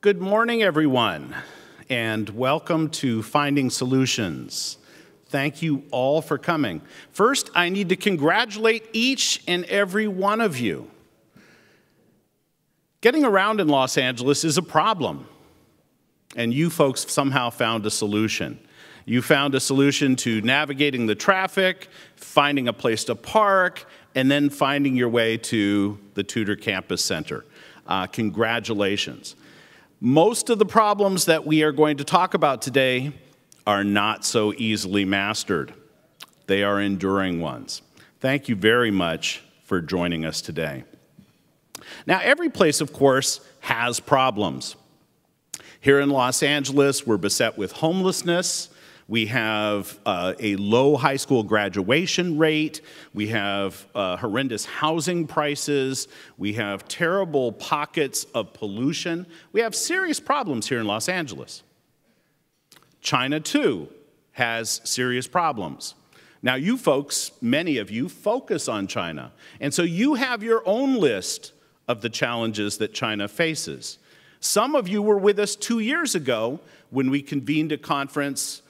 Good morning, everyone, and welcome to Finding Solutions. Thank you all for coming. First, I need to congratulate each and every one of you. Getting around in Los Angeles is a problem, and you folks somehow found a solution. You found a solution to navigating the traffic, finding a place to park, and then finding your way to the Tudor Campus Center. Congratulations. Most of the problems that we are going to talk about today are not so easily mastered. They are enduring ones. Thank you very much for joining us today. Now, every place, of course, has problems. Here in Los Angeles, we're beset with homelessness. We have a low high school graduation rate. We have horrendous housing prices. We have terrible pockets of pollution. We have serious problems here in Los Angeles. China, too, has serious problems. Now, you folks, many of you, focus on China. And so you have your own list of the challenges that China faces. Some of you were with us 2 years ago when we convened a conference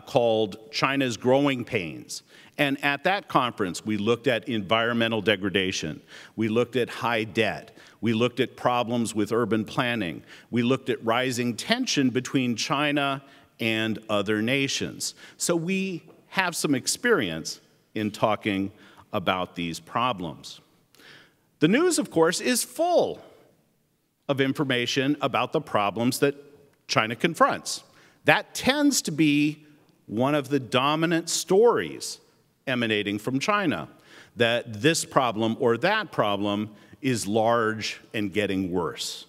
called China's Growing Pains. And at that conference, we looked at environmental degradation. We looked at high debt. We looked at problems with urban planning. We looked at rising tension between China and other nations. So we have some experience in talking about these problems. The news, of course, is full of information about the problems that China confronts. That tends to be one of the dominant stories emanating from China, that this problem or that problem is large and getting worse,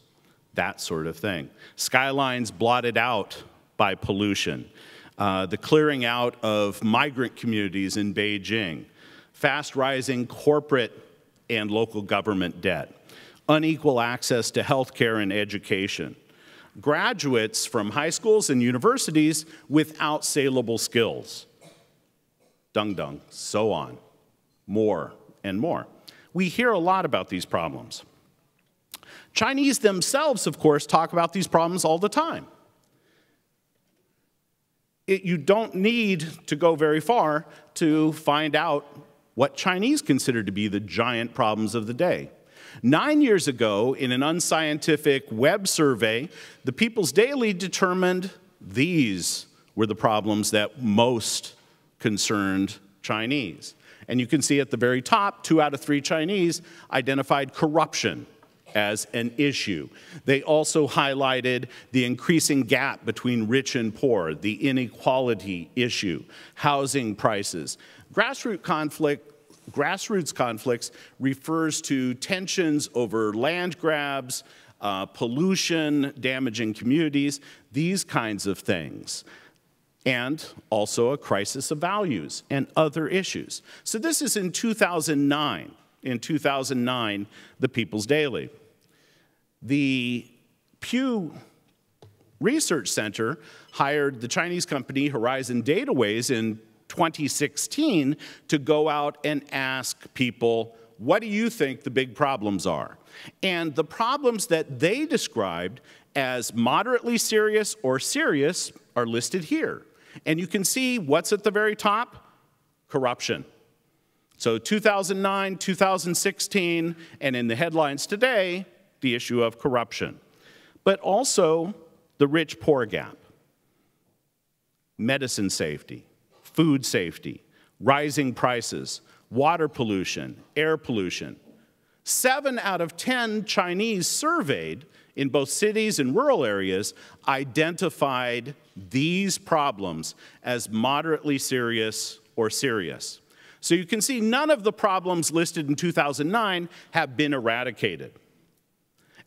that sort of thing. Skylines blotted out by pollution, the clearing out of migrant communities in Beijing, fast-rising corporate and local government debt, unequal access to health care and education, graduates from high schools and universities without saleable skills. Dung, so on. More and more. We hear a lot about these problems. Chinese themselves, of course, talk about these problems all the time. You don't need to go very far to find out what Chinese consider to be the giant problems of the day. 9 years ago, in an unscientific web survey, the People's Daily determined these were the problems that most concerned Chinese. And you can see at the very top, 2 out of 3 Chinese identified corruption as an issue. They also highlighted the increasing gap between rich and poor, the inequality issue, housing prices. Grassroots conflicts refers to tensions over land grabs, pollution, damaging communities, these kinds of things, and also a crisis of values and other issues. So this is in 2009. In 2009, the People's Daily. The Pew Research Center hired the Chinese company Horizon Dataways in 2016 to go out and ask people, what do you think the big problems are? And the problems that they described as moderately serious or serious are listed here. And you can see what's at the very top? Corruption. So 2009, 2016, and in the headlines today, the issue of corruption. But also the rich-poor gap, medicine safety, food safety, rising prices, water pollution, air pollution. 7 out of 10 Chinese surveyed in both cities and rural areas identified these problems as moderately serious or serious. So you can see none of the problems listed in 2009 have been eradicated.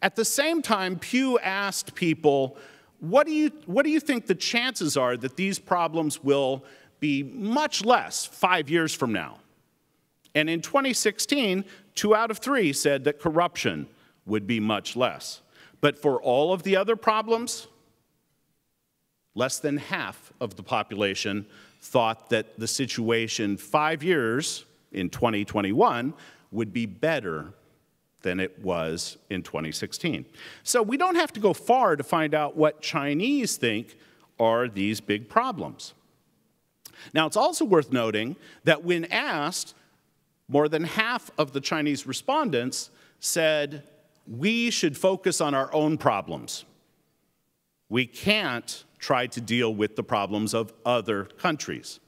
At the same time, Pew asked people, what do you think the chances are that these problems will be much less 5 years from now? And in 2016, 2 out of 3 said that corruption would be much less. But for all of the other problems, less than half of the population thought that the situation 5 years in 2021 would be better than it was in 2016. So we don't have to go far to find out what Chinese think are these big problems. Now, it's also worth noting that when asked, more than half of the Chinese respondents said, we should focus on our own problems. We can't try to deal with the problems of other countries.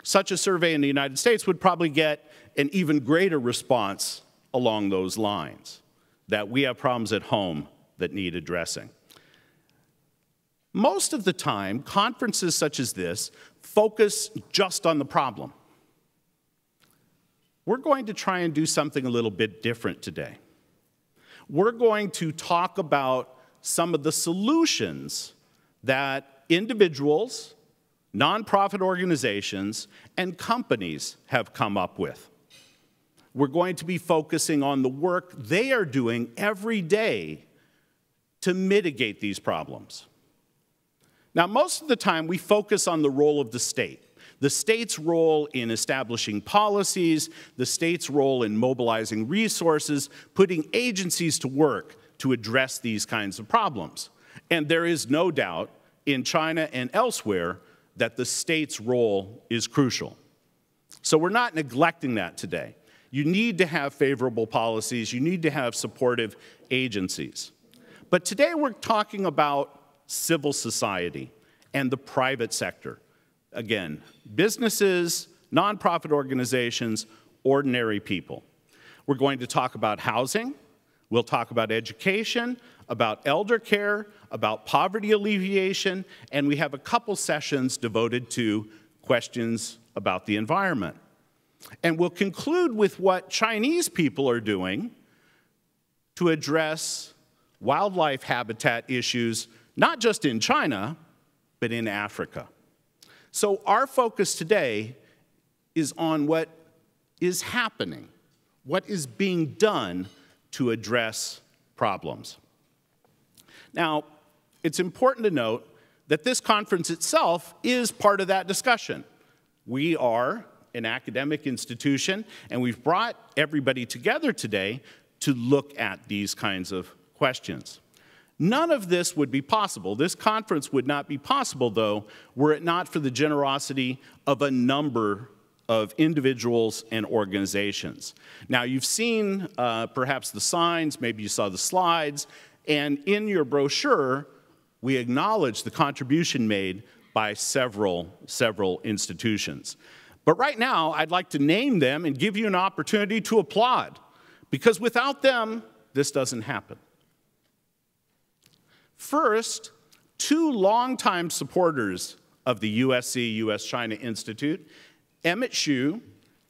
Such a survey in the United States would probably get an even greater response along those lines, that we have problems at home that need addressing. Most of the time, conferences such as this focus just on the problem. We're going to try and do something a little bit different today. We're going to talk about some of the solutions that individuals, nonprofit organizations, and companies have come up with. We're going to be focusing on the work they are doing every day to mitigate these problems. Now, most of the time, we focus on the role of the state's role in establishing policies, the state's role in mobilizing resources, putting agencies to work to address these kinds of problems. And there is no doubt in China and elsewhere that the state's role is crucial. So we're not neglecting that today. You need to have favorable policies. You need to have supportive agencies. But today we're talking about civil society and the private sector. Again, businesses, nonprofit organizations, ordinary people. We're going to talk about housing. We'll talk about education, about elder care, about poverty alleviation, and we have a couple sessions devoted to questions about the environment. And we'll conclude with what Chinese people are doing to address wildlife habitat issues, not just in China, but in Africa. So our focus today is on what is happening, what is being done to address problems. Now, it's important to note that this conference itself is part of that discussion. We are an academic institution, and we've brought everybody together today to look at these kinds of questions. None of this would be possible. This conference would not be possible, though, were it not for the generosity of a number of individuals and organizations. Now, you've seen perhaps the signs, maybe you saw the slides, and in your brochure, we acknowledge the contribution made by several institutions. But right now, I'd like to name them and give you an opportunity to applaud, because without them, this doesn't happen. First, two longtime supporters of the USC U.S. China Institute, Emmett Hsu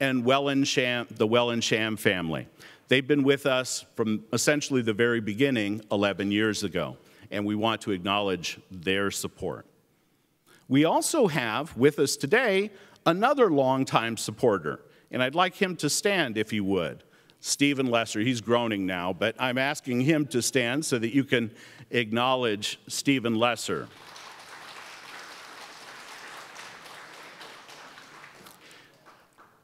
and the Wellensham family. They've been with us from essentially the very beginning 11 years ago, and we want to acknowledge their support. We also have with us today another longtime supporter, and I'd like him to stand if he would. Stephen Lesser, he's groaning now, but I'm asking him to stand so that you can acknowledge Stephen Lesser.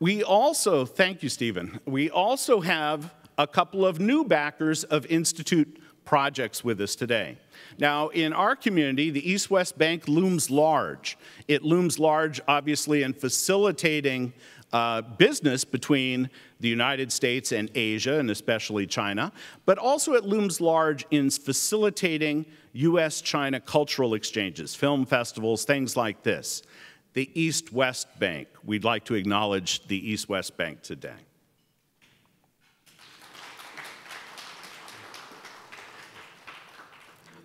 We also, thank you, Stephen, we also have a couple of new backers of Institute projects with us today. Now, in our community, the East-West Bank looms large. It looms large, obviously, in facilitating business between the United States and Asia, and especially China, but also it looms large in facilitating U.S.-China cultural exchanges, film festivals, things like this. The East-West Bank. We'd like to acknowledge the East-West Bank today.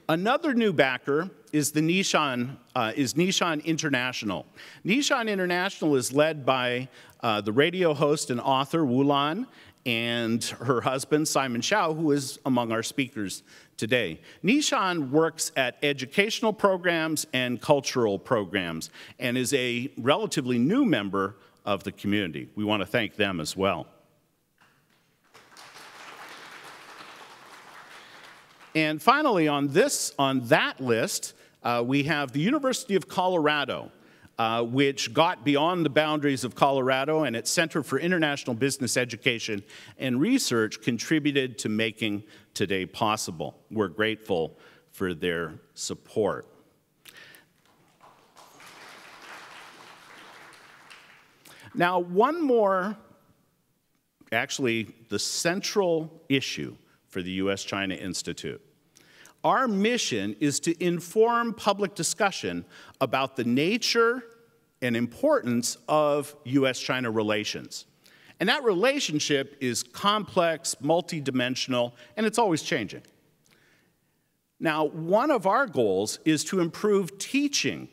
Another new backer is Nishan International. Nishan International is led by the radio host and author Wu Lan and her husband Simon Xiao, who is among our speakers today. Nishan works at educational programs and cultural programs and is a relatively new member of the community. We want to thank them as well. And finally, on that list, we have the University of Colorado. which got beyond the boundaries of Colorado, and its Center for International Business Education and Research contributed to making today possible. We're grateful for their support. Now, one more, actually the central issue for the U.S. China Institute. Our mission is to inform public discussion about the nature and importance of U.S.-China relations. And that relationship is complex, multidimensional, and it's always changing. Now, one of our goals is to improve teaching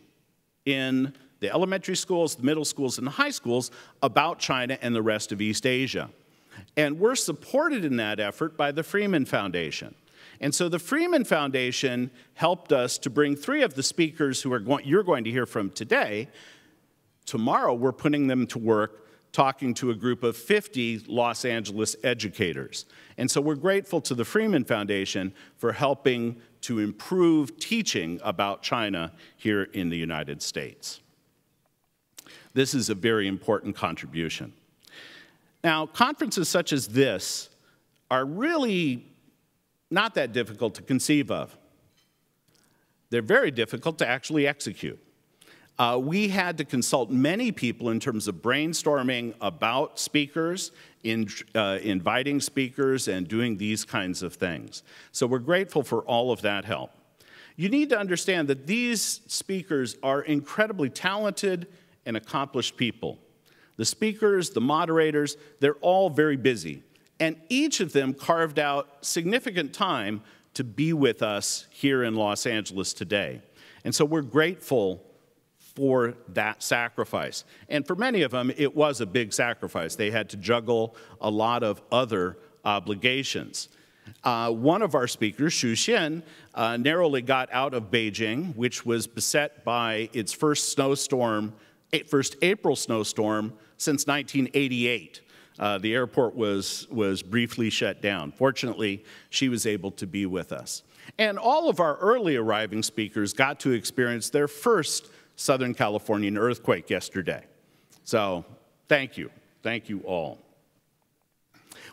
in the elementary schools, the middle schools, and the high schools about China and the rest of East Asia. And we're supported in that effort by the Freeman Foundation. And so the Freeman Foundation helped us to bring 3 of the speakers who you're going to hear from today. Tomorrow, we're putting them to work talking to a group of 50 Los Angeles educators. And so we're grateful to the Freeman Foundation for helping to improve teaching about China here in the United States. This is a very important contribution. Now, conferences such as this are really not that difficult to conceive of. They're very difficult to actually execute. We had to consult many people in terms of brainstorming about speakers, inviting speakers, and doing these kinds of things. So we're grateful for all of that help. You need to understand that these speakers are incredibly talented and accomplished people. The speakers, the moderators, they're all very busy. And each of them carved out significant time to be with us here in Los Angeles today. And so we're grateful for that sacrifice. And for many of them, it was a big sacrifice. They had to juggle a lot of other obligations. One of our speakers, Xu Xin, narrowly got out of Beijing, which was beset by its first April snowstorm since 1988. The airport was briefly shut down. Fortunately, she was able to be with us. And all of our early arriving speakers got to experience their first Southern Californian earthquake yesterday. So thank you. Thank you all.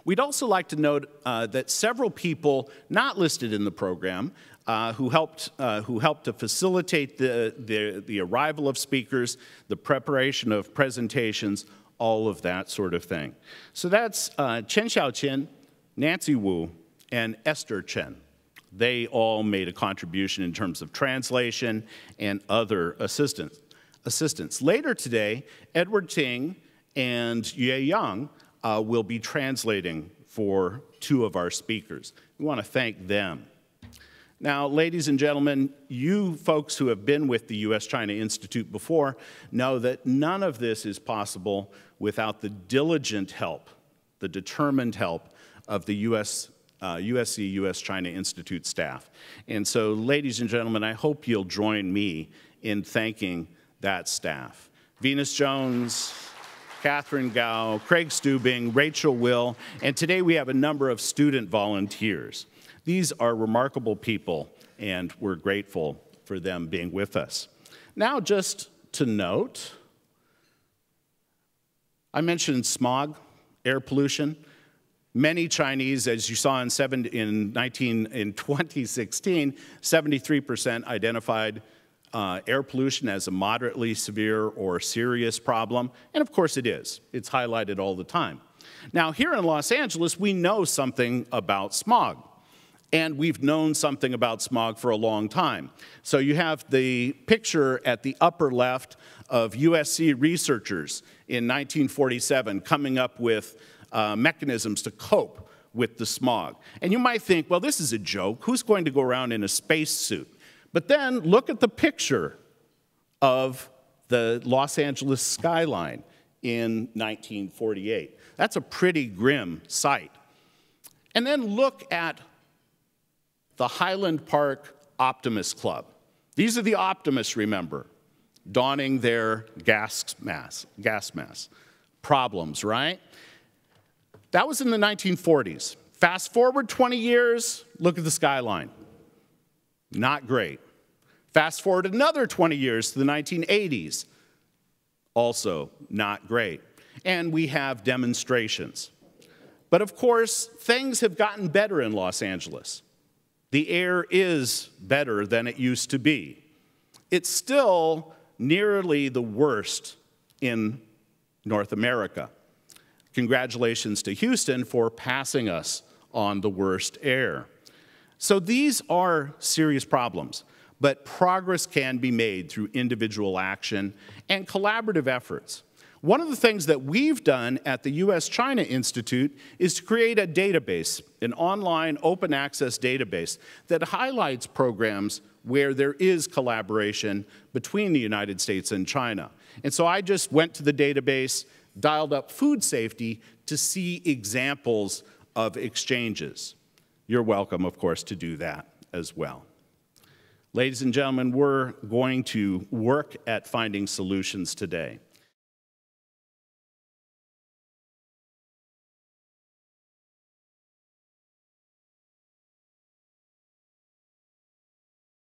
We'd also like to note that several people not listed in the program who helped to facilitate the arrival of speakers, the preparation of presentations, all of that sort of thing. So that's Chen Xiaoqian, Nancy Wu, and Esther Chen. They all made a contribution in terms of translation and other assistance. Later today, Edward Ting and Yue Yang will be translating for 2 of our speakers. We want to thank them. Now, ladies and gentlemen, you folks who have been with the U.S. China Institute before know that none of this is possible without the diligent help, the determined help of the USC U.S. China Institute staff. And so, ladies and gentlemen, I hope you'll join me in thanking that staff. Venus Jones, Catherine Gao, Craig Stubing, Rachel Will, and today we have a number of student volunteers. These are remarkable people, and we're grateful for them being with us. Now, just to note, I mentioned smog, air pollution. Many Chinese, as you saw in 2016, 73% identified air pollution as a moderately severe or serious problem. And of course it is. It's highlighted all the time. Now, here in Los Angeles, we know something about smog. And we've known something about smog for a long time. So you have the picture at the upper left of USC researchers in 1947 coming up with mechanisms to cope with the smog. And you might think, well, this is a joke. Who's going to go around in a spacesuit? But then look at the picture of the Los Angeles skyline in 1948. That's a pretty grim sight. And then look at the Highland Park Optimist Club. These are the optimists, remember, donning their gas mask problems, right? That was in the 1940s. Fast forward 20 years, look at the skyline. Not great. Fast forward another 20 years to the 1980s. also not great. And we have demonstrations. But of course, things have gotten better in Los Angeles. The air is better than it used to be. It's still nearly the worst in North America. Congratulations to Houston for passing us on the worst air. So these are serious problems, but progress can be made through individual action and collaborative efforts. One of the things that we've done at the U.S. China Institute is to create a database, an online open access database that highlights programs where there is collaboration between the United States and China. And so I just went to the database, dialed up food safety to see examples of exchanges. You're welcome, of course, to do that as well. Ladies and gentlemen, we're going to work at finding solutions today.